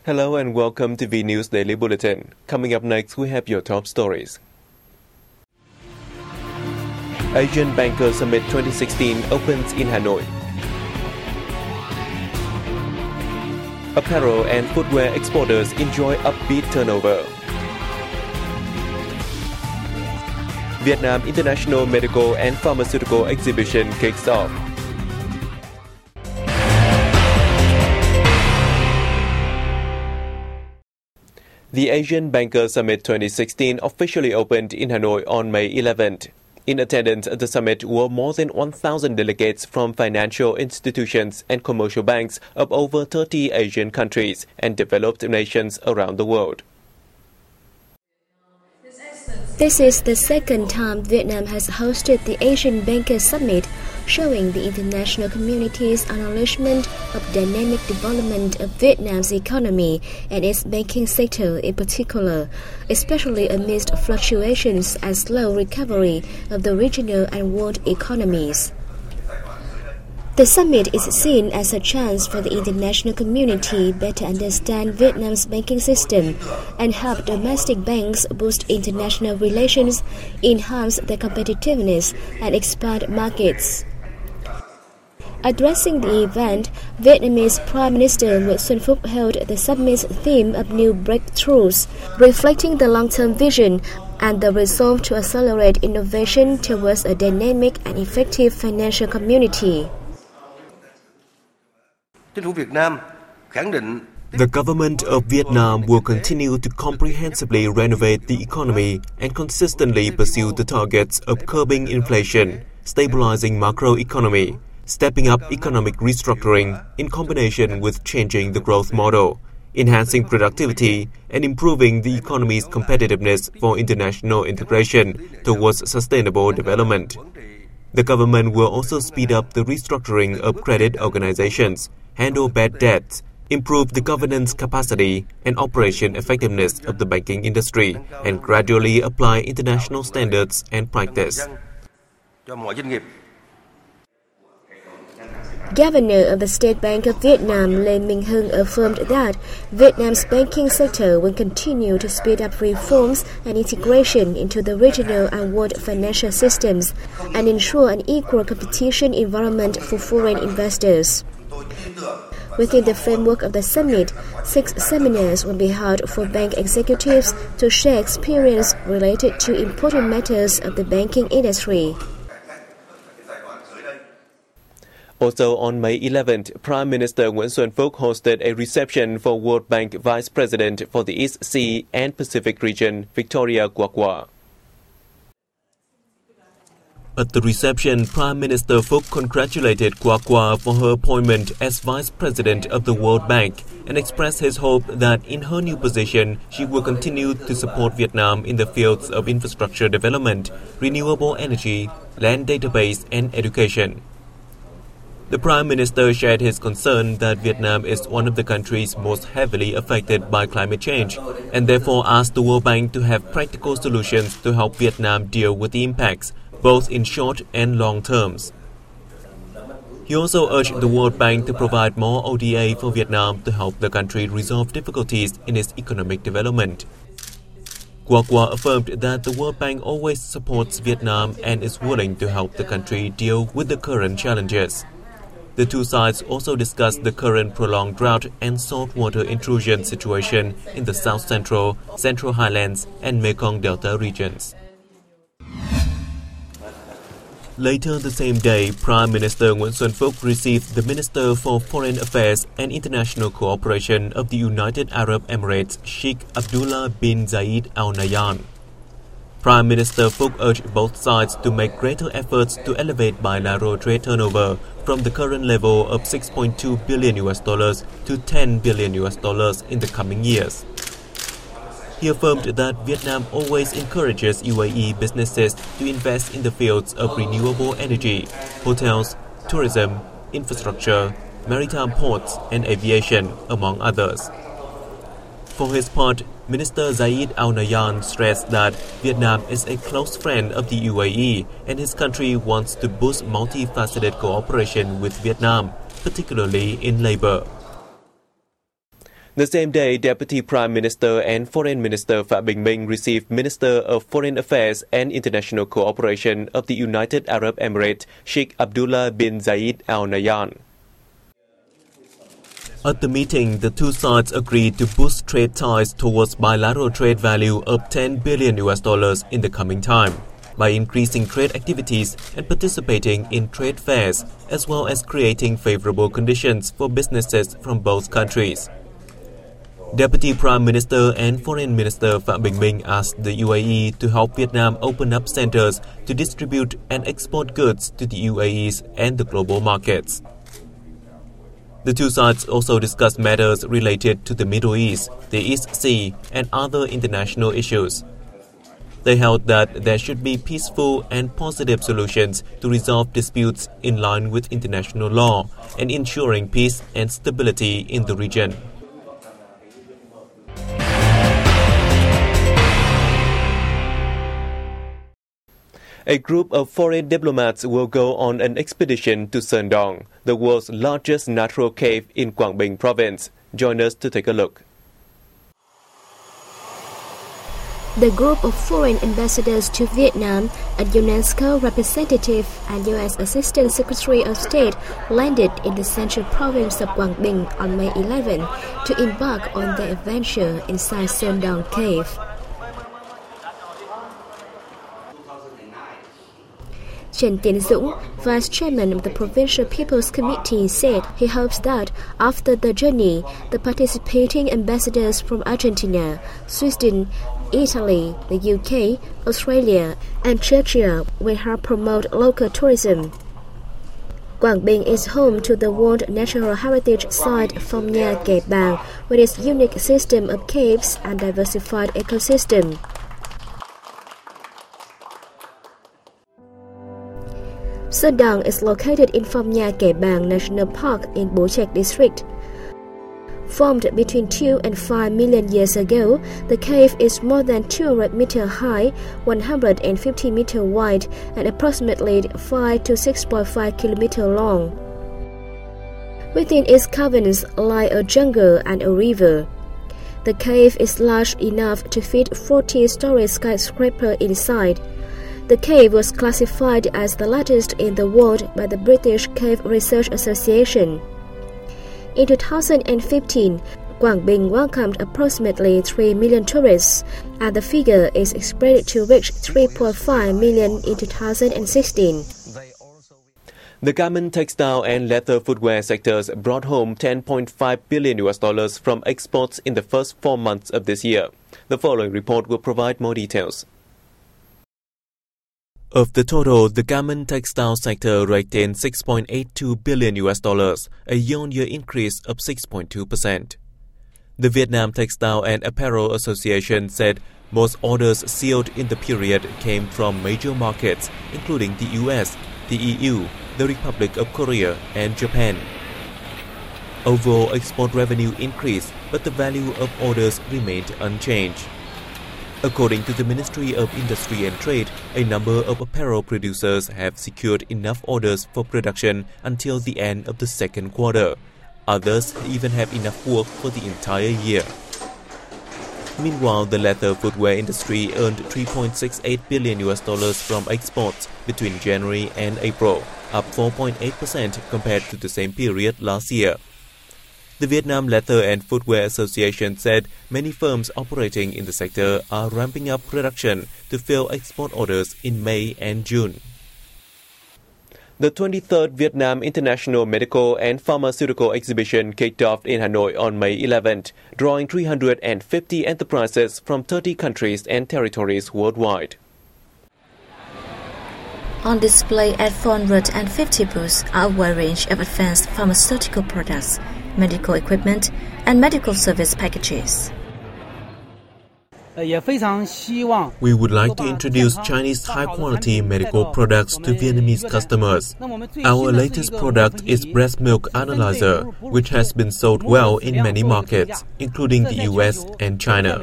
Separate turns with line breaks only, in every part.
Hello and welcome to VNA News Daily Bulletin. Coming up next, we have your top stories. Asian Banker Summit 2016 opens in Hanoi. Apparel and footwear exporters enjoy upbeat turnover. Vietnam International Medical and Pharmaceutical Exhibition kicks off. The Asian Banker Summit 2016 officially opened in Hanoi on May 11th. In attendance at the summit were more than 1,000 delegates from financial institutions and commercial banks of over 30 Asian countries and developed nations around the world.
This is the second time Vietnam has hosted the Asian Banker Summit, showing the international community's acknowledgement of dynamic development of Vietnam's economy and its banking sector in particular, especially amidst fluctuations and slow recovery of the regional and world economies. The summit is seen as a chance for the international community better understand Vietnam's banking system and help domestic banks boost international relations, enhance their competitiveness, and expand markets. Addressing the event, Vietnamese Prime Minister Nguyễn Xuân Phúc held the summit's theme of new breakthroughs, reflecting the long-term vision and the resolve to accelerate innovation towards a dynamic and effective financial community.
The government of Vietnam will continue to comprehensively renovate the economy and consistently pursue the targets of curbing inflation, stabilizing macroeconomy, stepping up economic restructuring in combination with changing the growth model, enhancing productivity, and improving the economy's competitiveness for international integration towards sustainable development. The government will also speed up the restructuring of credit organizations, handle bad debts, improve the governance capacity and operation effectiveness of the banking industry, and gradually apply international standards and practice.
Governor of the State Bank of Vietnam, Lê Minh Hưng, affirmed that Vietnam's banking sector will continue to speed up reforms and integration into the regional and world financial systems and ensure an equal competition environment for foreign investors. Within the framework of the summit, 6 seminars will be held for bank executives to share experience related to important matters of the banking industry.
Also on May 11th, Prime Minister Nguyễn Xuân Phúc hosted a reception for World Bank Vice President for the East Sea and Pacific region, Victoria Quang. At the reception, Prime Minister Phúc congratulated Quang for her appointment as Vice President of the World Bank and expressed his hope that in her new position, she will continue to support Vietnam in the fields of infrastructure development, renewable energy, land database, and education. The Prime Minister shared his concern that Vietnam is one of the countries most heavily affected by climate change and therefore asked the World Bank to have practical solutions to help Vietnam deal with the impacts, both in short and long terms. He also urged the World Bank to provide more ODA for Vietnam to help the country resolve difficulties in its economic development. Quang affirmed that the World Bank always supports Vietnam and is willing to help the country deal with the current challenges. The two sides also discussed the current prolonged drought and saltwater intrusion situation in the South Central, Central Highlands, and Mekong Delta regions. Later the same day, Prime Minister Nguyễn Xuân Phúc received the Minister for Foreign Affairs and International Cooperation of the United Arab Emirates, Sheikh Abdullah bin Zayed Al Nahyan. Prime Minister Phúc urged both sides to make greater efforts to elevate bilateral trade turnover from the current level of $6.2 billion to $10 billion in the coming years. He affirmed that Vietnam always encourages UAE businesses to invest in the fields of renewable energy, hotels, tourism, infrastructure, maritime ports, and aviation, among others. For his part, Minister Zayed Al Nahyan stressed that Vietnam is a close friend of the UAE and his country wants to boost multifaceted cooperation with Vietnam, particularly in labor. The same day, Deputy Prime Minister and Foreign Minister Quang Binh Province received Minister of Foreign Affairs and International Cooperation of the United Arab Emirates, Sheikh Abdullah bin Zayed Al Nahyan. At the meeting, the two sides agreed to boost trade ties towards bilateral trade value of $10 billion in the coming time by increasing trade activities and participating in trade fairs, as well as creating favorable conditions for businesses from both countries. Deputy Prime Minister and Foreign Minister Quang Binh Province asked the UAE to help Vietnam open up centers to distribute and export goods to the UAEs and the global markets. The two sides also discussed matters related to the Middle East, the East Sea, and other international issues. They held that there should be peaceful and positive solutions to resolve disputes in line with international law and ensuring peace and stability in the region. A group of foreign diplomats will go on an expedition to Sơn Đông, the world's largest natural cave in Quang Binh Province. Join us to take a look.
The group of foreign ambassadors to Vietnam, a UNESCO representative and U.S. Assistant Secretary of State landed in the central province of Quang Binh on May 11 to embark on their adventure inside Sơn Đông Cave. Trần Tiến Dũng, Vice Chairman of the Provincial People's Committee, said he hopes that after the journey, the participating ambassadors from Argentina, Sweden, Italy, the UK, Australia, and Czechia will help promote local tourism. Quang Binh is home to the World Natural Heritage Site Phong Nha Kẻ Bàng, with its unique system of caves and diversified ecosystem. Sơn Đông is located in Phong Nha Kẻ Bàng National Park in Bố Trạch District. Formed between 2 and 5 million years ago, the cave is more than 200 meters high, 150 meters wide, and approximately 5 to 6.5 kilometers long. Within its caverns lie a jungle and a river. The cave is large enough to fit 40-story skyscraper inside. The cave was classified as the largest in the world by the British Cave Research Association. In 2015, Quang Binh welcomed approximately 3 million tourists, and the figure is expected to reach 3.5 million in 2016.
The garment, textile, and leather footwear sectors brought home $10.5 billion from exports in the first 4 months of this year. The following report will provide more details. Of the total, the garment textile sector raked in $6.82 billion, a year-on-year increase of 6.2%. The Vietnam Textile and Apparel Association said most orders sealed in the period came from major markets, including the US, the EU, the Republic of Korea, and Japan. Overall export revenue increased, but the value of orders remained unchanged. According to the Ministry of Industry and Trade, a number of apparel producers have secured enough orders for production until the end of the second quarter. Others even have enough work for the entire year. Meanwhile, the leather footwear industry earned $3.68 billion from exports between January and April, up 4.8% compared to the same period last year. The Vietnam Leather and Footwear Association said many firms operating in the sector are ramping up production to fill export orders in May and June. The 23rd Vietnam International Medical and Pharmaceutical Exhibition kicked off in Hanoi on May 11th, drawing 350 enterprises from 30 countries and territories worldwide.
On display at 450 booths are a wide range of advanced pharmaceutical products, medical equipment, and medical service packages.
We would like to introduce Chinese high-quality medical products to Vietnamese customers. Our latest product is breast milk analyzer, which has been sold well in many markets, including the US and China.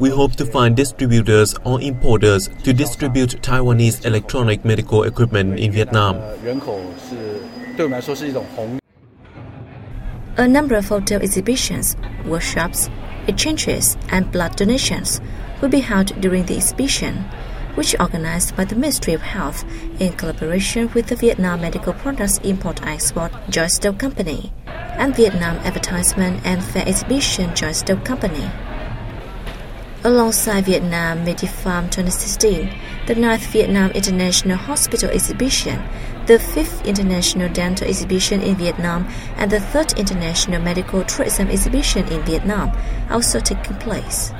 We hope to find distributors or importers to distribute Taiwanese electronic medical equipment in Vietnam.
A number of photo exhibitions, workshops, exchanges, and blood donations will be held during the exhibition, which is organized by the Ministry of Health in collaboration with the Vietnam Medical Products Import-Export Joint Stock Company and Vietnam Advertisement and Fair Exhibition Joint Stock Company. Alongside Vietnam Medifarm 2016, the 9th Vietnam International Hospital Exhibition, the 5th International Dental Exhibition in Vietnam, and the 3rd International Medical Tourism Exhibition in Vietnam also taking place.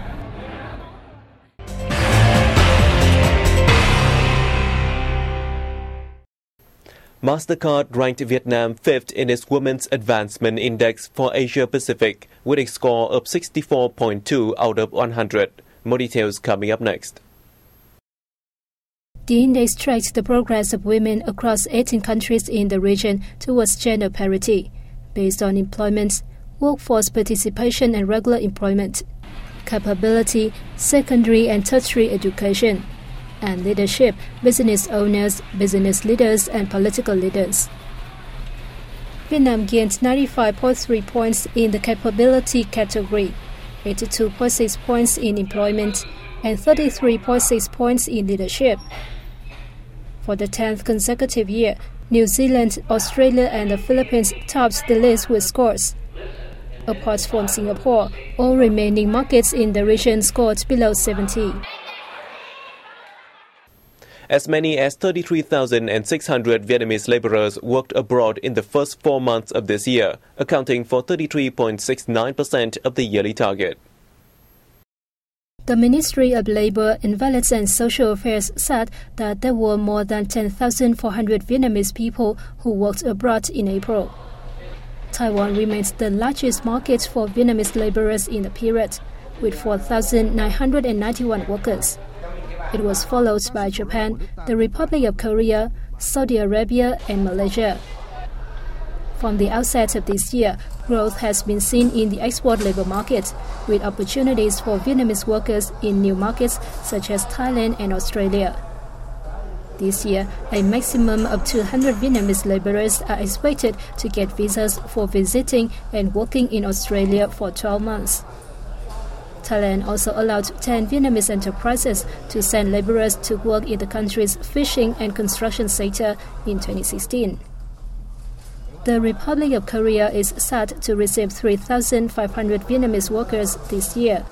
MasterCard ranked Vietnam 5th in its Women's Advancement Index for Asia Pacific with a score of 64.2 out of 100. More details coming up next.
The index tracks the progress of women across 18 countries in the region towards gender parity, based on employment, workforce participation and regular employment, capability, secondary and tertiary education, and leadership, business owners, business leaders, and political leaders. Vietnam gained 95.3 points in the capability category, 82.6 points in employment, and 33.6 points in leadership. For the 10th consecutive year, New Zealand, Australia, and the Philippines topped the list with scores. Apart from Singapore, all remaining markets in the region scored below 70.
As many as 33,600 Vietnamese laborers worked abroad in the first 4 months of this year, accounting for 33.69% of the yearly target.
The Ministry of Labour, Invalids and Social Affairs said that there were more than 10,400 Vietnamese people who worked abroad in April. Taiwan remains the largest market for Vietnamese laborers in the period, with 4,991 workers. It was followed by Japan, the Republic of Korea, Saudi Arabia, and Malaysia. From the outset of this year, growth has been seen in the export labor market, with opportunities for Vietnamese workers in new markets such as Thailand and Australia. This year, a maximum of 200 Vietnamese laborers are expected to get visas for visiting and working in Australia for 12 months. Thailand also allowed 10 Vietnamese enterprises to send laborers to work in the country's fishing and construction sector in 2016. The Republic of Korea is set to receive 3,500 Vietnamese workers this year.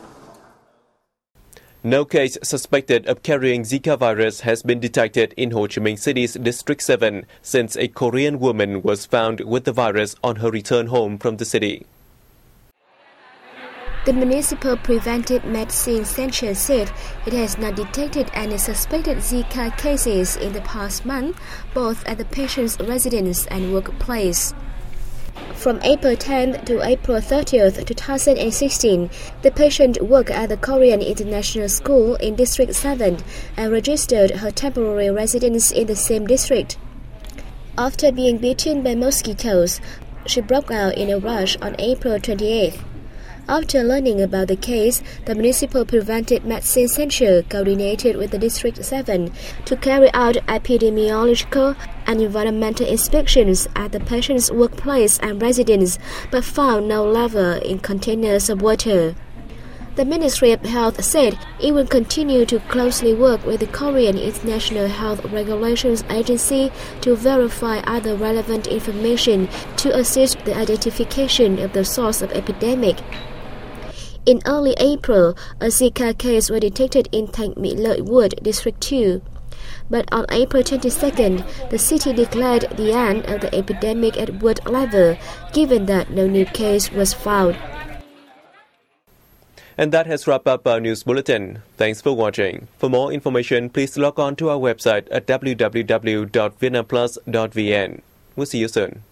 No case suspected of carrying Zika virus has been detected in Ho Chi Minh City's District 7 since a Korean woman was found with the virus on her return home from the city.
The Municipal Preventive Medicine Center said it has not detected any suspected Zika cases in the past month, both at the patient's residence and workplace. From April 10th to April 30th, 2016, the patient worked at the Korean International School in District 7 and registered her temporary residence in the same district. After being bitten by mosquitoes, she broke out in a rash on April 28th. After learning about the case, the Municipal Preventive Medicine Center coordinated with the District 7 to carry out epidemiological and environmental inspections at the patient's workplace and residence, but found no larvae in containers of water. The Ministry of Health said it will continue to closely work with the Korean International Health Regulations Agency to verify other relevant information to assist the identification of the source of epidemic. In early April, a Zika case was detected in Thanh Mỹ Lợi Wood, District 2. But on April 22nd, the city declared the end of the epidemic at Wood level, given that no new case was found.
And that has wrapped up our news bulletin. Thanks for watching. For more information, please log on to our website at www.vietnamplus.vn. We'll see you soon.